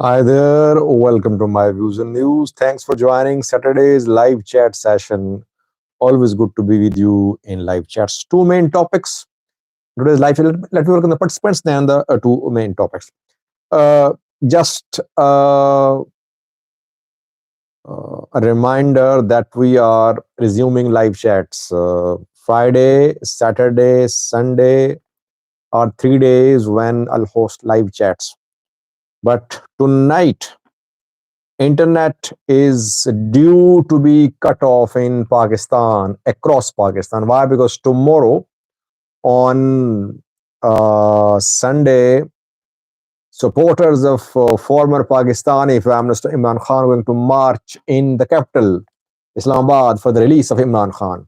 Hi there, welcome to my views and news. Thanks for joining Saturday's live chat session. Always good to be with you in live chats. Two main topics. Today's live, let me welcome the participants and the two main topics. Just a reminder that we are resuming live chats. Friday, Saturday, Sunday are 3 days when I'll host live chats. But tonight, internet is due to be cut off in Pakistan, across Pakistan. Why? Because tomorrow on Sunday, supporters of former Pakistani Prime Minister Imran Khan are going to march in the capital, Islamabad, for the release of Imran Khan.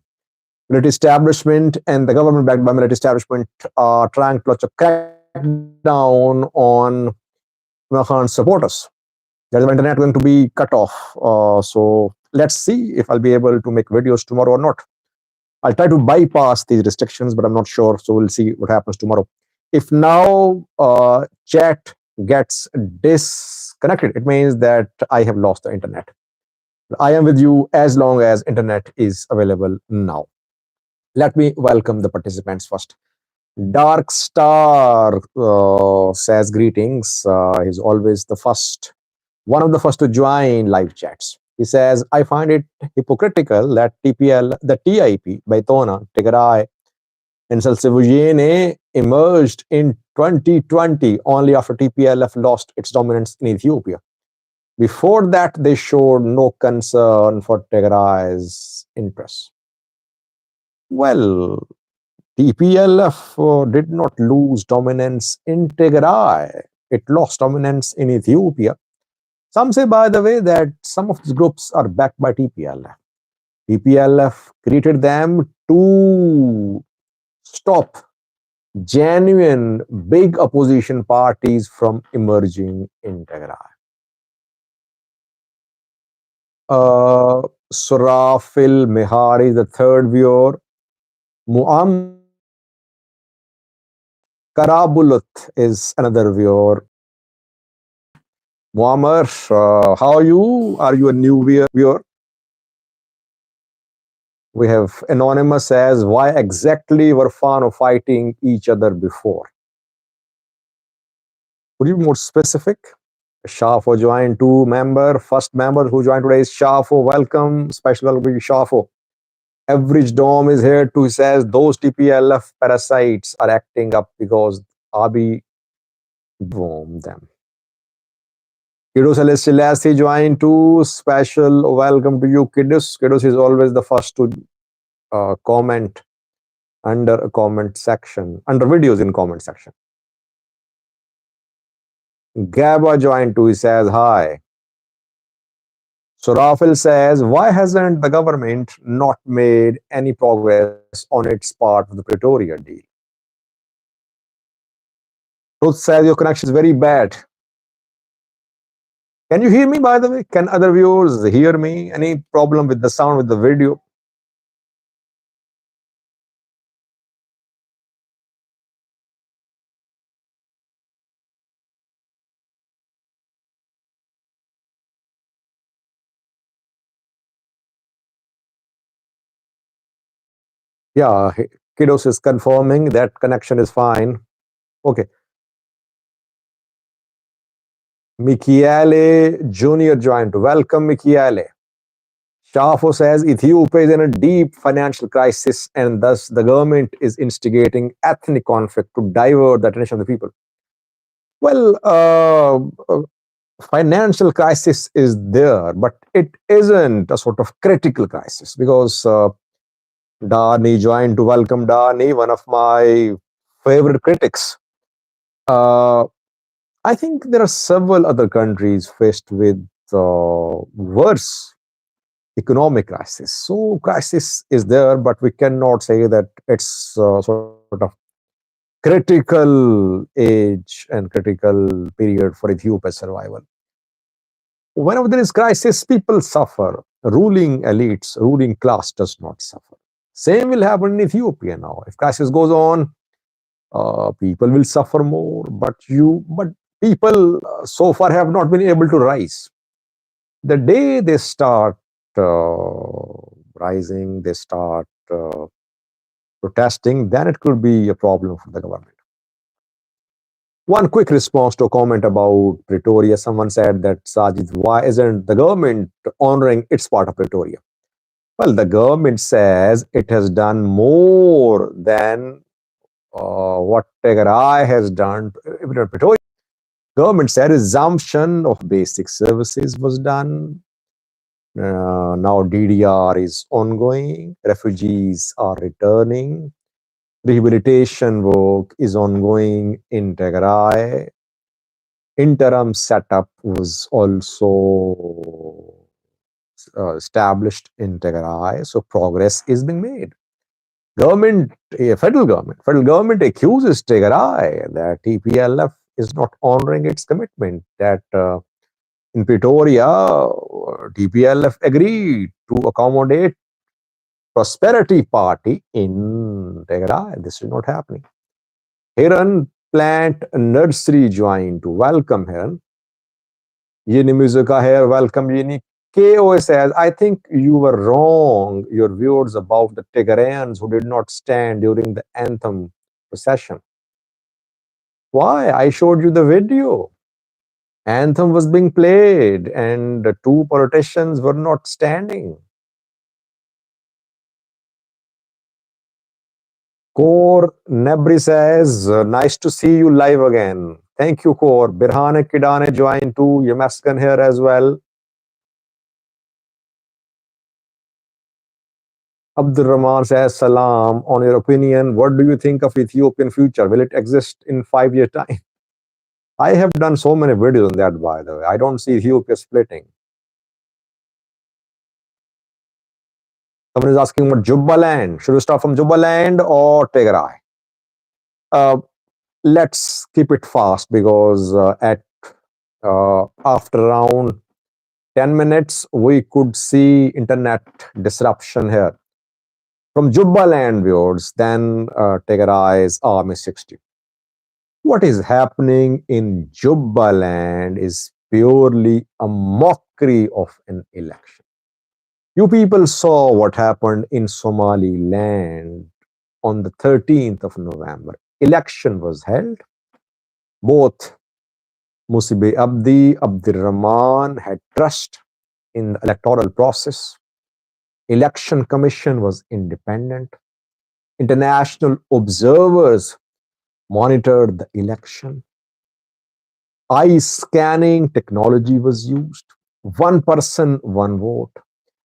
Military establishment and the government backed by military establishment are trying to launch a crackdown on Imran Khan's supporters. There's the internet going to be cut off. So let's see if I'll be able to make videos tomorrow or not. I'll try to bypass these restrictions, but I'm not sure. So we'll see what happens tomorrow. If now chat gets disconnected, it means that I have lost the internet. I am with you as long as internet is available now. Let me welcome the participants first. Dark Star says greetings. He's always the first, one of the first to join live chats. He says, I find it hypocritical that the TIP, Baitona, Tigray, and Salsivujene emerged in 2020 only after TPLF lost its dominance in Ethiopia. Before that, they showed no concern for Tigray's interests. Well, TPLF did not lose dominance in Tigray. It lost dominance in Ethiopia. Some say, by the way, that some of these groups are backed by TPLF. TPLF created them to stop genuine big opposition parties from emerging in Tigray. Surafil Mehari, the third viewer. Muam Karabulut is another viewer. Muammar, how are you? Are you a new viewer? We have Anonymous as, why exactly were Fano fighting each other before? Could you be more specific? Shafo joined, two member. First member who joined today is Shafo. Welcome. Special welcome to Shafo. Average Dom is here too. He says those TPLF parasites are acting up because Abi bombed them. Kiddos Celestiality joined too. Special welcome to you, Kiddos. Kiddos is always the first to comment under a comment section, under videos in comment section. Gaba joined too. He says hi. Surafil says, why hasn't the government not made any progress on its part of the Pretoria deal? Ruth says your connection is very bad. Can you hear me, by the way? Can other viewers hear me? Any problem with the sound with the video? Yeah, Kiddos is confirming that connection is fine. Okay. Michele Jr. joined. Welcome, Michele. Shafo says Ethiopia is in a deep financial crisis and thus the government is instigating ethnic conflict to divert the attention of the people. Well, financial crisis is there, but it isn't a sort of critical crisis because Dani joined to welcome Dani, one of my favorite critics. I think there are several other countries faced with worse economic crisis. So crisis is there, but we cannot say that it's sort of critical age and critical period for Ethiopia's survival. Whenever there is crisis, people suffer. Ruling elites, ruling class does not suffer. Same will happen in Ethiopia now. If crisis goes on, people will suffer more. But people so far have not been able to rise. The day they start rising, they start protesting, then it could be a problem for the government. One quick response to a comment about Pretoria. Someone said that, Sajid, why isn't the government honoring its part of Pretoria? Well, the government says it has done more than what Tigray has done. Pretoria. Government said resumption of basic services was done. Now DDR is ongoing. Refugees are returning. Rehabilitation work is ongoing in Tigray. Interim setup was also established in Tigray, so progress is being made. Federal government accuses Tigray that TPLF is not honoring its commitment. That in Pretoria, TPLF agreed to accommodate Prosperity Party in Tigray. This is not happening. Hiran plant nursery joined to welcome Hiran. Ye nahi music ka hai, welcome ye nahi. KO says, I think you were wrong, your viewers, about the Tigrayans who did not stand during the anthem procession. Why? I showed you the video. Anthem was being played and the two politicians were not standing. Core Nebri says, nice to see you live again. Thank you, Core. Birhane Kidane joined too. Yamaskan here as well. Abdul Rahman says, Salam. On your opinion, what do you think of Ethiopian future? Will it exist in 5 years' time? I have done so many videos on that, by the way. I don't see Ethiopia splitting. Someone is asking about Jubaland. Should we start from Jubaland or Tigray? Let's keep it fast because after around 10 minutes, we could see internet disruption here. From Jubaland viewers, then Tigray's Army 60. What is happening in Jubaland is purely a mockery of an election. You people saw what happened in Somaliland on the 13th of November. Election was held. Both Musibe Abdul Rahman had trust in the electoral process. Election Commission was independent. International observers monitored the election. Eye scanning technology was used. One person, one vote.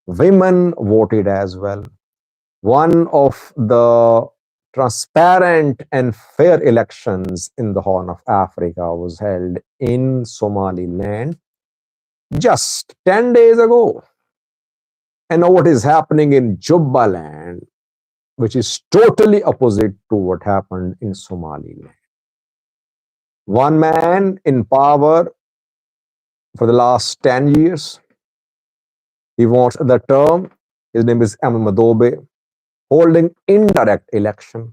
Women voted as well. One of the transparent and fair elections in the Horn of Africa was held in Somaliland just 10 days ago. And now what is happening in Jubaland, which is totally opposite to what happened in Somaliland. One man in power for the last 10 years. He wants the term. His name is Ahmed Madobe, holding indirect election.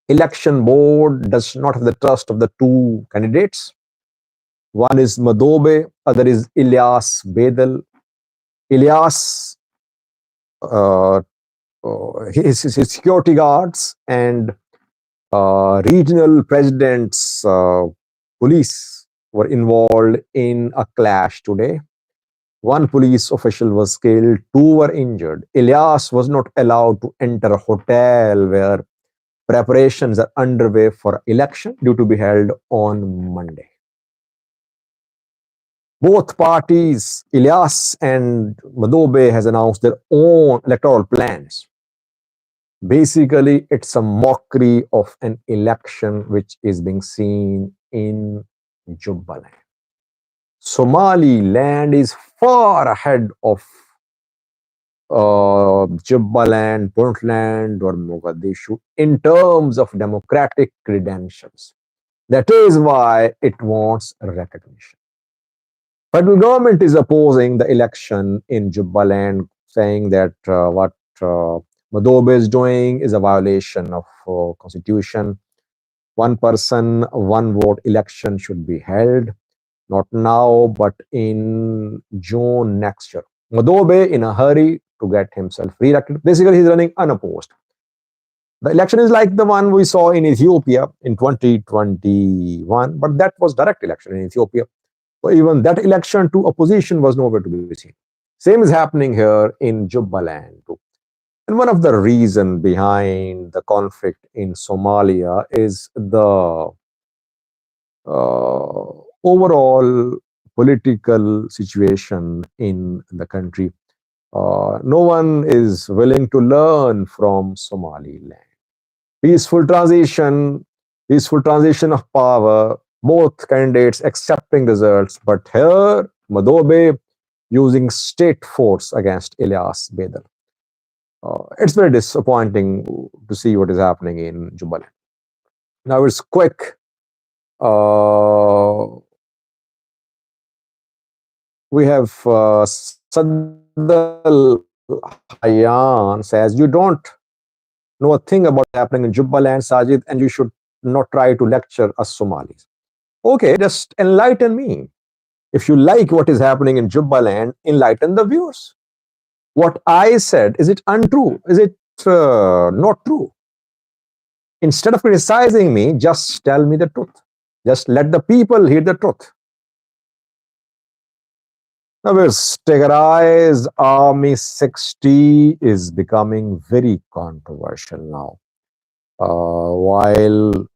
Election board does not have the trust of the two candidates. One is Madobe, other is Ilyas Bedel. Ilyas, his security guards and regional presidents, police were involved in a clash today. One police official was killed, two were injured. Ilyas was not allowed to enter a hotel where preparations are underway for election due to be held on Monday. Both parties, Ilyas and Madobe, has announced their own electoral plans. Basically, it's a mockery of an election which is being seen in Jubaland. Somaliland is far ahead of Jubaland, Puntland, or Mogadishu in terms of democratic credentials. That is why it wants recognition. Federal government is opposing the election in Jubaland, saying that what Madobe is doing is a violation of constitution. One person, one vote election should be held, not now, but in June next year. Madobe in a hurry to get himself re-elected. Basically, he's running unopposed. The election is like the one we saw in Ethiopia in 2021, but that was direct election in Ethiopia. So even that election to opposition was nowhere to be seen. Same is happening here in Jubaland too. And one of the reasons behind the conflict in Somalia is the overall political situation in the country. No one is willing to learn from Somaliland. Peaceful transition, peaceful transition of power, both candidates accepting results, but here Madobe using state force against Ilyas Bedel. It's very disappointing to see what is happening in Jubaland. Now it's quick. We have Sadal Hayan says, you don't know a thing about happening in Jubaland, Sajid, and you should not try to lecture us Somalis. Okay, just enlighten me. If you like what is happening in Jubaland, enlighten the viewers. What I said, is it untrue? Is it not true? Instead of criticizing me, just tell me the truth. Just let the people hear the truth. Now, Tigray's Army 60 is becoming very controversial now. While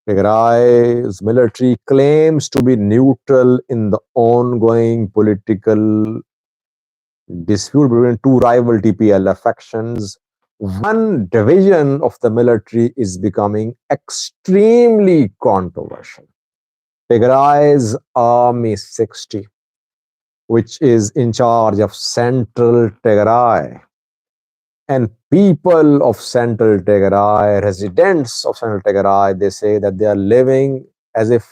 Tigray's military claims to be neutral in the ongoing political dispute between two rival TPLF factions, one division of the military is becoming extremely controversial. Tigray's Army 60, which is in charge of Central Tigray, and people of Central Tigray, residents of Central Tigray, they say that they are living as if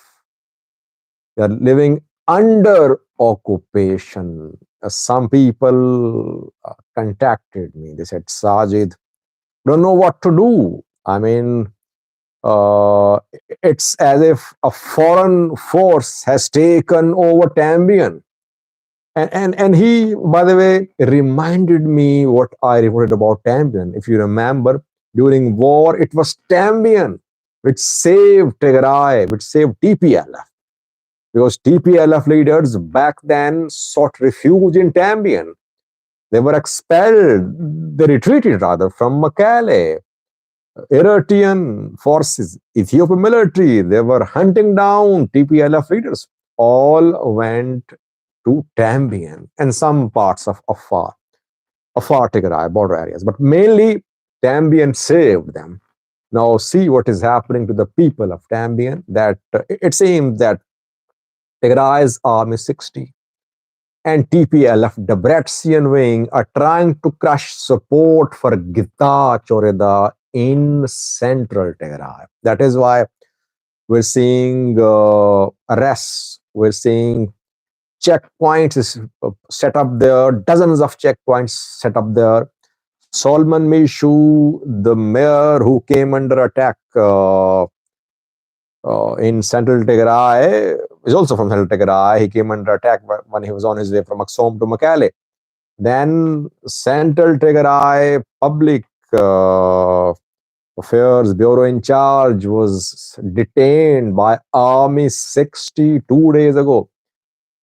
they are living under occupation. Some people contacted me. They said, Sajid, don't know what to do. I mean, it's as if a foreign force has taken over Tambian. And he, by the way, reminded me what I reported about Tambian. If you remember, during war, it was Tambian which saved Tigray, which saved TPLF. Because TPLF leaders back then sought refuge in Tambian. They were expelled, they retreated rather from Mekelle. Eritrean forces, Ethiopian military, they were hunting down TPLF leaders. All went to Tambian and some parts of Afar Tigray border areas, but mainly Tambian saved them. Now see what is happening to the people of Tambian. That it seems that Tigray's Army 60 and TPLF Debrecen wing are trying to crush support for Gita Choreda in central Tigray. That is why we're seeing arrests, we're seeing checkpoints is set up there, dozens of checkpoints set up there. Solomon Mishu, the mayor who came under attack in central Tigray, is also from central Tigray. He came under attack when he was on his way from Axom to Mekelle. Then central Tigray public affairs bureau in charge was detained by Army 60 2 days ago.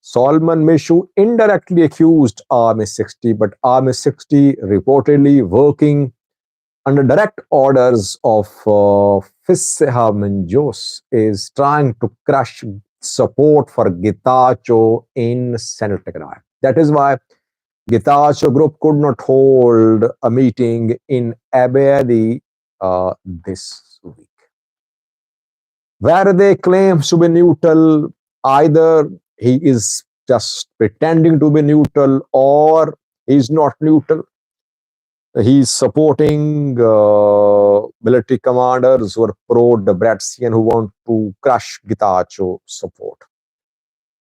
Solomon Mishu indirectly accused Army 60, but Army 60 reportedly working under direct orders of Fisseha Minjos is trying to crush support for Getachew in Central Tigray. That is why Getachew group could not hold a meeting in Abyei this week. Where they claim to be neutral, Either he is just pretending to be neutral or he's not neutral. He's supporting military commanders who are pro-Debretsian who want to crush Getachew support.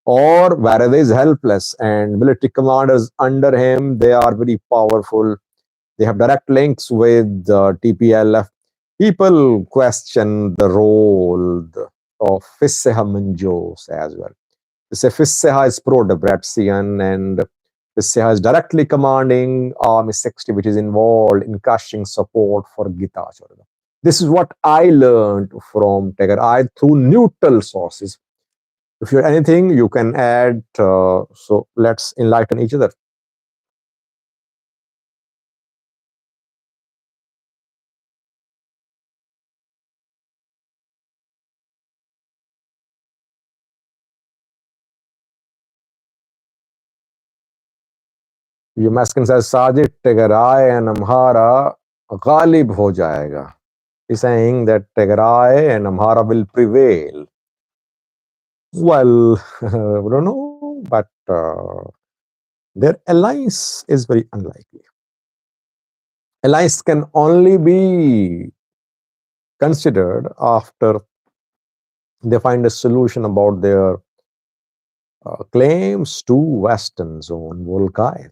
Or wherever is helpless and military commanders under him, they are very powerful. They have direct links with TPLF. People question the role of Fisseha Minjos as well. They say Fisseha is pro-Debretsian and Fisseha is directly commanding Army 60, which is involved in crushing support for Getachew. This is what I learned from Tigray through neutral sources. If you have anything, you can add. So let's enlighten each other. ये मैस्किन says Sajid Tigray and Amhara ghalib ho jayega. He's saying that Tigray and Amhara will prevail. Well, we don't know, but their alliance is very unlikely. Alliance can only be considered after they find a solution about their claims to Western Zone Volkite.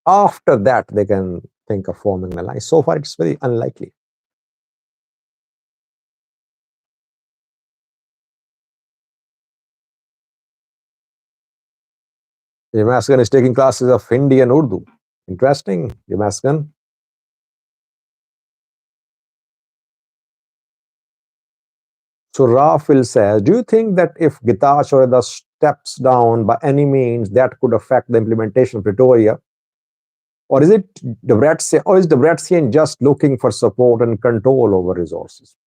After that, they can think of forming an alliance. So far, it's very unlikely. Yamaskan is taking classes of Hindi and Urdu. Interesting, Yamaskan. So Rafil says, do you think that if Getachew steps down by any means, that could affect the implementation of Pretoria? Or is it Debretsion just looking for support and control over resources?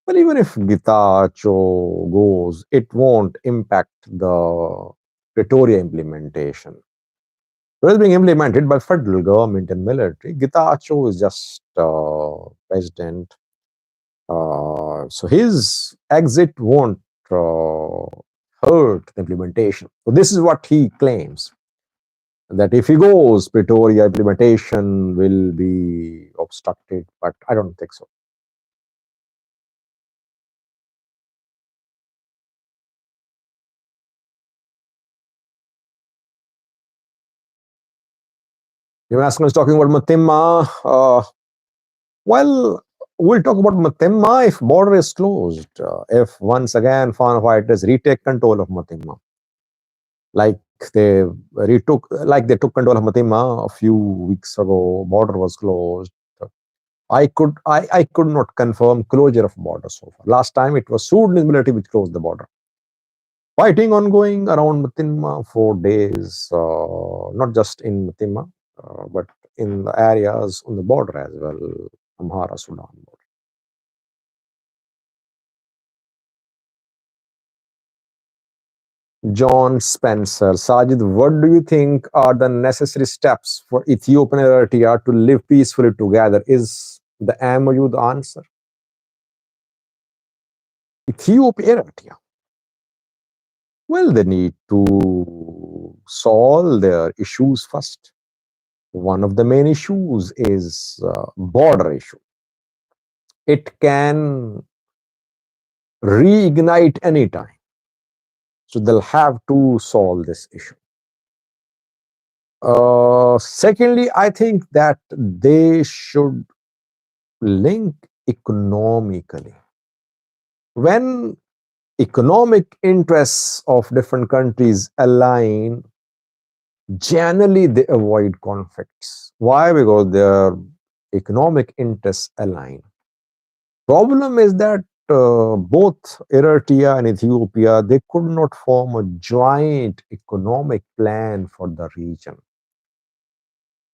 Well, even if Getachew goes, it won't impact the Pretoria implementation. It was being implemented by federal government and military. Getachew is just president. So his exit won't hurt the implementation. So this is what he claims, that if he goes, Pretoria implementation will be obstructed, but I don't think so. Yamaskan is talking about Matimma. Well, we'll talk about Matimma if border is closed. If once again Fano fighters retake control of Matimma, like they took control of Matimma a few weeks ago, border was closed. I could not confirm closure of border so far. Last time it was Sudanese military which closed the border. Fighting ongoing around Matimma for days, not just in Matimma, but in the areas on the border as well, Amhara, Sudan border. John Spencer, Sajid, what do you think are the necessary steps for Ethiopian and Eritrea to live peacefully together? Is the MOU the answer? Ethiopia, Eritrea. Well, they need to solve their issues first. One of the main issues is border issue. It can reignite anytime. So they'll have to solve this issue. Secondly, I think that they should link economically. When economic interests of different countries align, generally they avoid conflicts. Why? Because their economic interests align. Problem is that both Eritrea and Ethiopia, they could not form a joint economic plan for the region.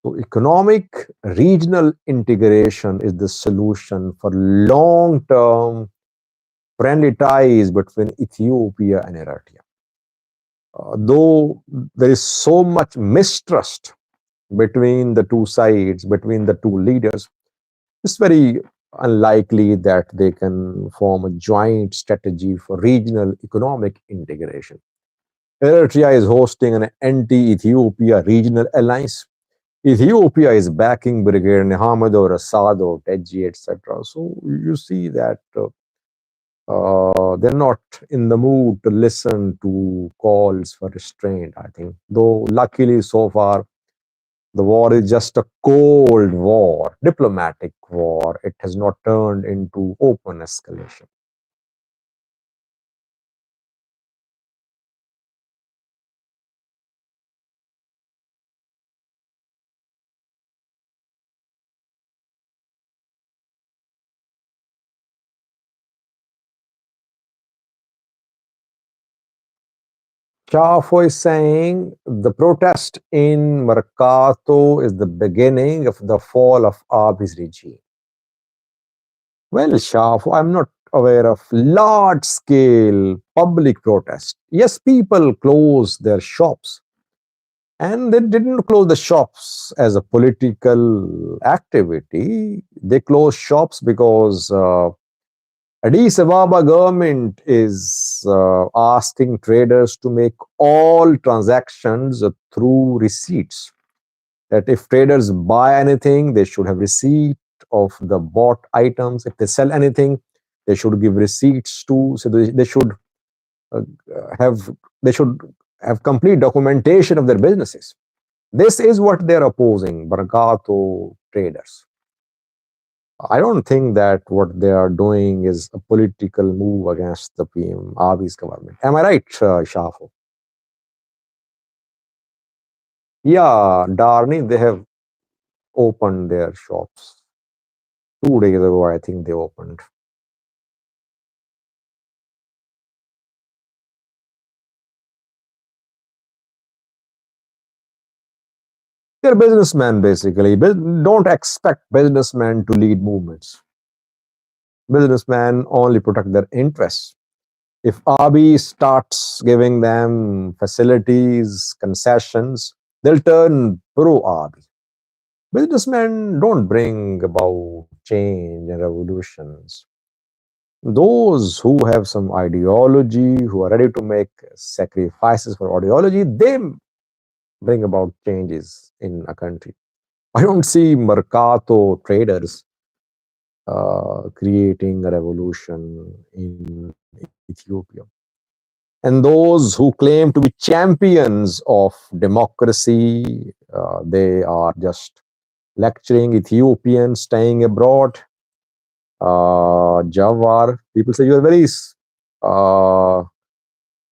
So economic regional integration is the solution for long-term friendly ties between Ethiopia and Eritrea. Though there is so much mistrust between the two sides, between the two leaders, it's very unlikely that they can form a joint strategy for regional economic integration. Eritrea is hosting an anti-Ethiopia regional alliance. Ethiopia is backing Brigadier Mohammed or Assad or Teji, etc. So you see that they're not in the mood to listen to calls for restraint, I think. Though luckily so far, the war is just a cold war, diplomatic war. It has not turned into open escalation. Chafo is saying the protest in Mercato is the beginning of the fall of Abi's regime. Well, Shafo, I'm not aware of large scale public protest. Yes, people close their shops, and they didn't close the shops as a political activity. They closed shops because Addis Ababa government is asking traders to make all transactions through receipts. That if traders buy anything, they should have receipt of the bought items. If they sell anything, they should give receipts to. So they should uh, have they should have complete documentation of their businesses. This is what they're opposing, Bargato traders. I don't think that what they are doing is a political move against the PM Abi's government. Am I right, Shafo? Yeah, Darni, they have opened their shops 2 days ago. I think they opened. They're businessmen basically. Don't expect businessmen to lead movements. Businessmen only protect their interests. If Abi starts giving them facilities, concessions, they'll turn pro Abi. Businessmen don't bring about change and revolutions. Those who have some ideology, who are ready to make sacrifices for ideology, they bring about changes in a country. I don't see Mercato traders creating a revolution in Ethiopia. And those who claim to be champions of democracy, they are just lecturing Ethiopians staying abroad. Jawar, people say you are very uh,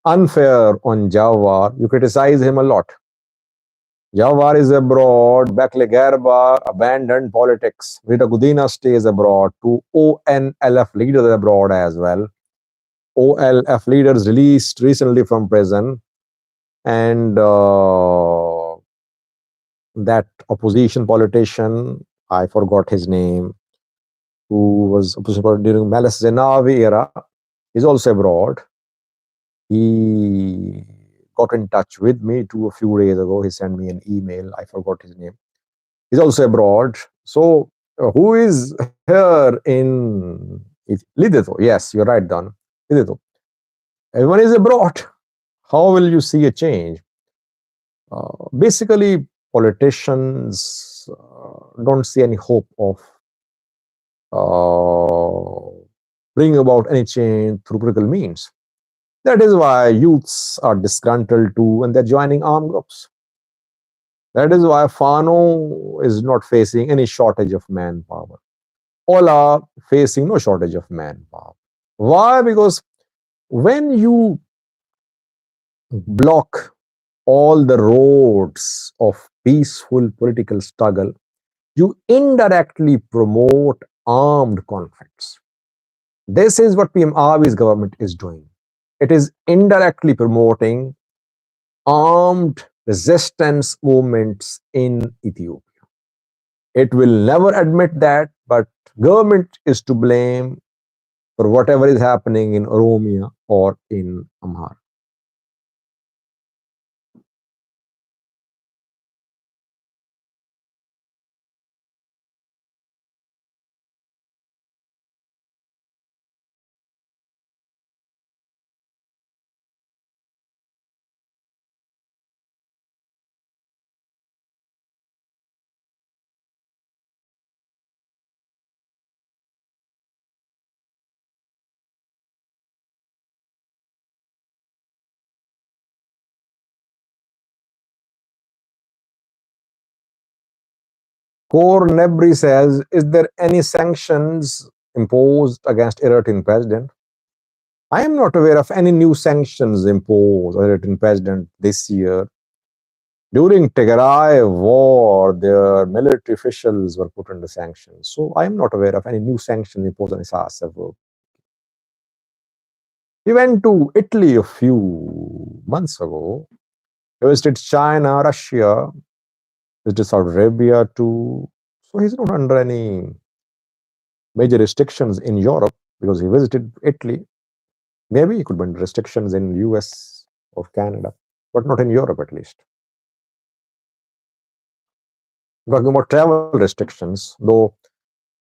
unfair on Jawar. You criticize him a lot. Jawar is abroad. Bekle Gerba abandoned politics. Rita Gudina stays abroad. Two ONLF leaders abroad as well. OLF leaders released recently from prison. And that opposition politician, I forgot his name, who was opposition politician during Meles Zenawi era, is also abroad. He got in touch with me a few days ago. He sent me an email. I forgot his name. He's also abroad. So, who is here in Lidito? Yes, you're right, Don. Lidito. Everyone is abroad. How will you see a change? Basically, politicians don't see any hope of bringing about any change through political means. That is why youths are disgruntled too, and they're joining armed groups. That is why Fano is not facing any shortage of manpower. All are facing no shortage of manpower. Why? Because when you block all the roads of peaceful political struggle, you indirectly promote armed conflicts. This is what PM Abi's government is doing. It is indirectly promoting armed resistance movements in Ethiopia. It will never admit that, but government is to blame for whatever is happening in Oromia or in Amhara. Core Nebri says, is there any sanctions imposed against Eritrean president? I am not aware of any new sanctions imposed on Eritrean president this year. During Tigray war, their military officials were put under sanctions. So I am not aware of any new sanctions imposed on Isaias Afwerki. He went to Italy a few months ago. He visited China, Russia, visited Saudi Arabia too. So he's not under any major restrictions in Europe because he visited Italy. Maybe he could be under restrictions in US or Canada, but not in Europe at least. Talking about travel restrictions, though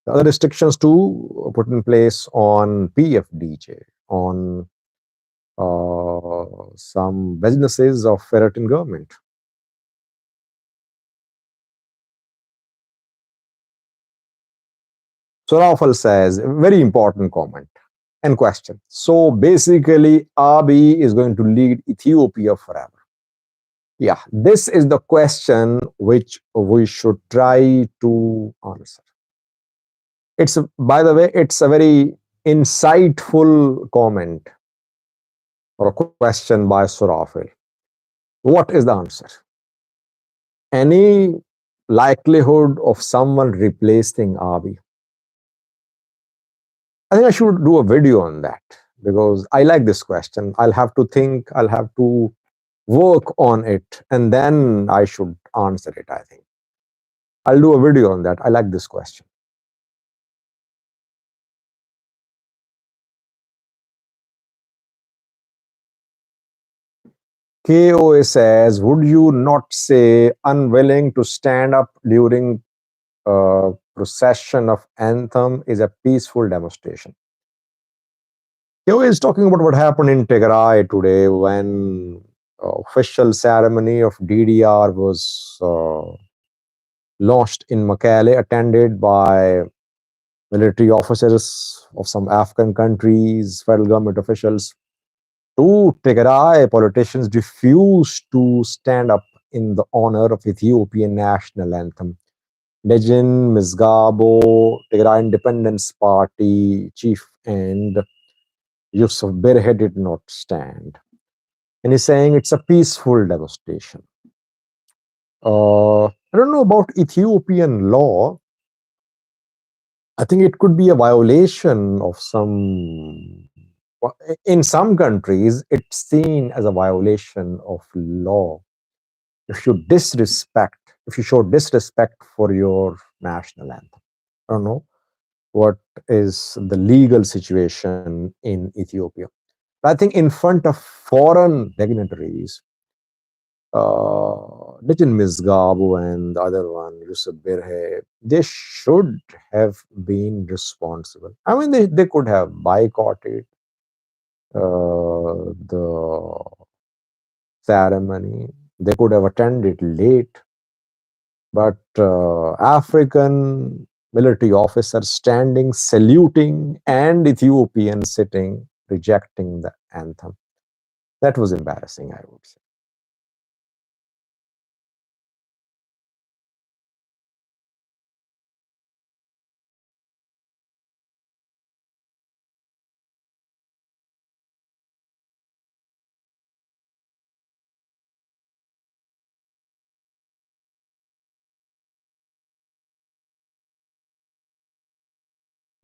the other restrictions too put in place on PFDJ, on some businesses of Eritrean government. So Rafal says, very important comment and question. So basically, Abiy is going to lead Ethiopia forever. Yeah, this is the question which we should try to answer. It's, by the way, it's a very insightful comment or a question by Surafil. What is the answer? Any likelihood of someone replacing Abiy? I think I should do a video on that because I like this question. I'll have to think, I'll have to work on it, and then I should answer it, I think. I'll do a video on that. I like this question. KOA says, would you not say unwilling to stand up during procession of anthem is a peaceful demonstration? KOA is talking about what happened in Tigray today when official ceremony of DDR was launched in Mekelle, attended by military officers of some African countries, federal government officials. Two Tigray politicians refused to stand up in the honor of Ethiopian national anthem. Dejen Mizgabo, Tigray Independence Party chief, and Yusuf Birhe did not stand. And he's saying it's a peaceful demonstration. I don't know about Ethiopian law. I think it could be a violation of some. In some countries, it's seen as a violation of law if you disrespect, if you show disrespect for your national anthem. I don't know what is the legal situation in Ethiopia. But I think in front of foreign dignitaries, Nitin Mizgabu and the other one, Yusuf Birhe, they should have been responsible. I mean, they could have boycotted the ceremony. They could have attended late, but African military officers standing, saluting, and Ethiopians sitting, rejecting the anthem. That was embarrassing, I would say.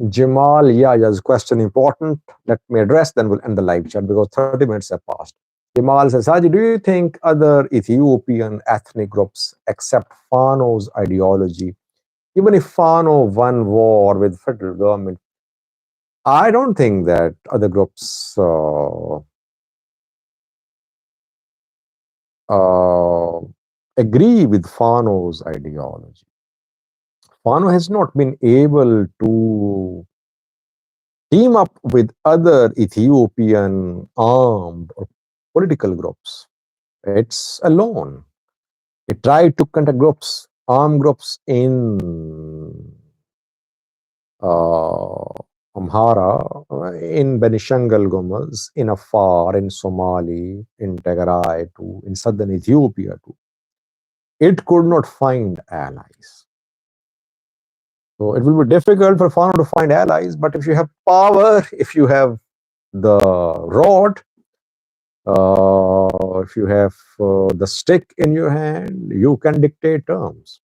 Jamal, yeah, yes, question important. Let me address, then we'll end the live chat because 30 minutes have passed. Jamal says, Haji, do you think other Ethiopian ethnic groups accept Fano's ideology? Even if Fano won war with federal government, I don't think that other groups agree with Fano's ideology. Fano has not been able to team up with other Ethiopian armed or political groups. It's alone. It tried to contact groups, armed groups in Amhara, in Benishangal Gumuz, in Afar, in Somali, in Tigray too, in southern Ethiopia too. It could not find allies. So it will be difficult for Fano to find allies, but if you have power, if you have the rod, if you have the stick in your hand, you can dictate terms.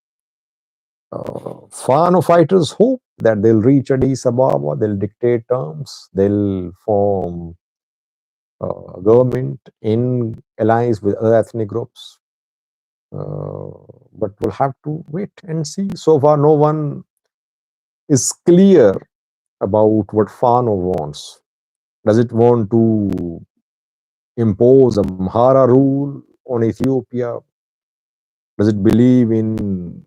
Fano fighters hope that they'll reach Addis Ababa, they'll dictate terms, they'll form government in alliance with other ethnic groups. But we'll have to wait and see. So far, no one is clear about what Fano wants. Does it want to impose a Amhara rule on Ethiopia? Does it believe in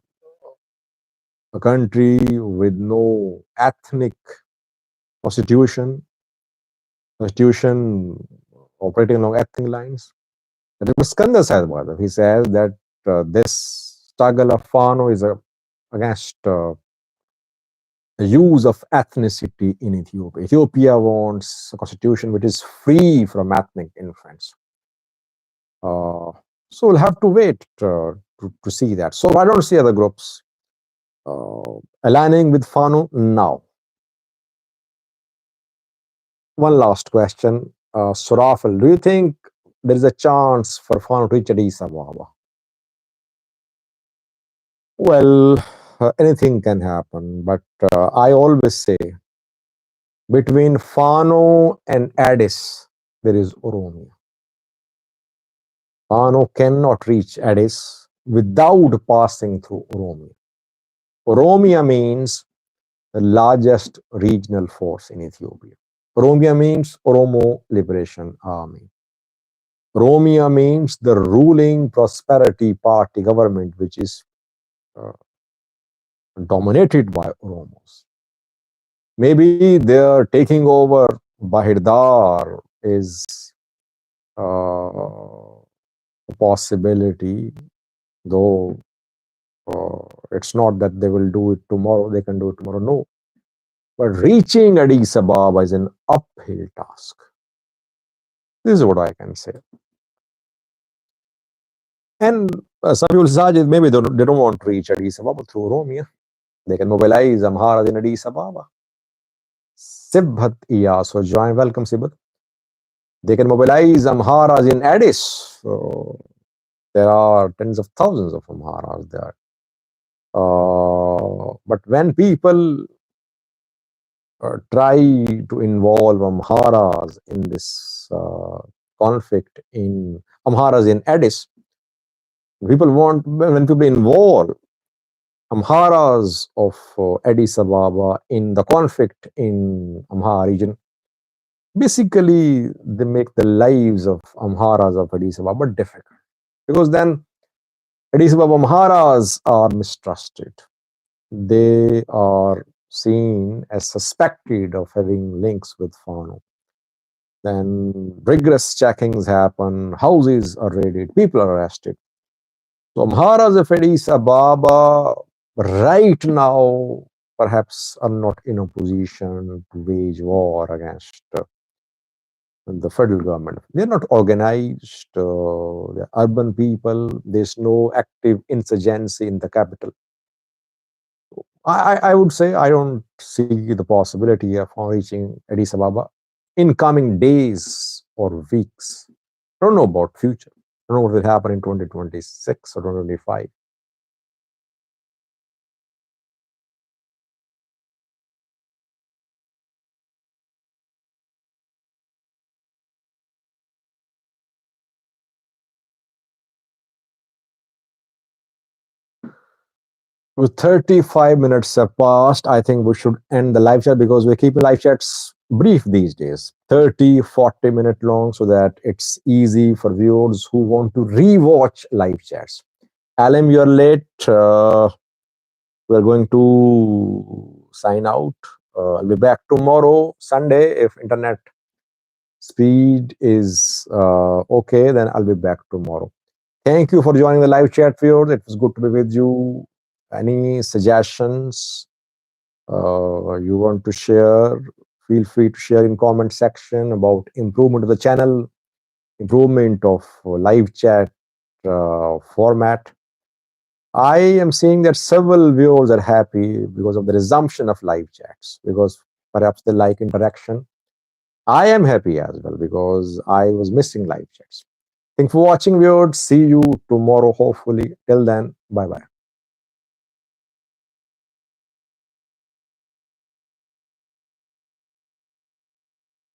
a country with no ethnic constitution operating along ethnic lines? That is what Skanda says about it. He says that this struggle of Fano is against the use of ethnicity in Ethiopia. Ethiopia wants a constitution which is free from ethnic influence. So we'll have to wait to see that. So I don't see other groups aligning with Fano now. One last question. Surafel, do you think there is a chance for Fano to reach Addis Ababa? Well, anything can happen, but I always say between Fano and Addis, there is Oromia. Fano cannot reach Addis without passing through Oromia. Oromia means the largest regional force in Ethiopia. Oromia means Oromo Liberation Army. Oromia means the ruling Prosperity Party government, which is dominated by Oromos. Maybe their taking over Bahirdar is a possibility, though it's not that they will do it tomorrow, they can do it tomorrow, no. But reaching Addis Ababa is an uphill task. This is what I can say. And some people say maybe they don't want to reach Addis Ababa through Oromia. They can mobilize Amhara in Addis Ababa. Sibhat Iyaso join. Welcome, Sibhat. They can mobilize Amharas in Addis. So there are tens of thousands of Amharas there. But when people try to involve Amharas in this conflict in Amharas in Addis, when people involve Amharas of Addis Ababa in the conflict in Amhara region, basically they make the lives of Amharas of Addis Ababa difficult, because then Addis Ababa Amharas are mistrusted. They are seen as suspected of having links with Fano. Then rigorous checkings happen, houses are raided, people are arrested. So Amharas of Addis Ababa right now perhaps are not in a position to wage war against the federal government. They're not organized, they're urban people, there's no active insurgency in the capital. I would say I don't see the possibility of reaching Addis Ababa in coming days or weeks. I don't know about future. I don't know what will happen in 2026 or 2025. With 35 minutes have passed, I think we should end the live chat, because we're keeping live chats brief these days, 30, 40-minute long, so that it's easy for viewers who want to rewatch live chats. Alam, you're late. We're going to sign out. I'll be back tomorrow, Sunday. If internet speed is okay, then I'll be back tomorrow. Thank you for joining the live chat, viewers. It was good to be with you. Any suggestions you want to share, feel free to share in comment section about improvement of the channel, improvement of live chat format. I am seeing that several viewers are happy because of the resumption of live chats, because perhaps they like interaction. I am happy as well because I was missing live chats. Thanks for watching, viewers. See you tomorrow, hopefully. Till then, bye bye.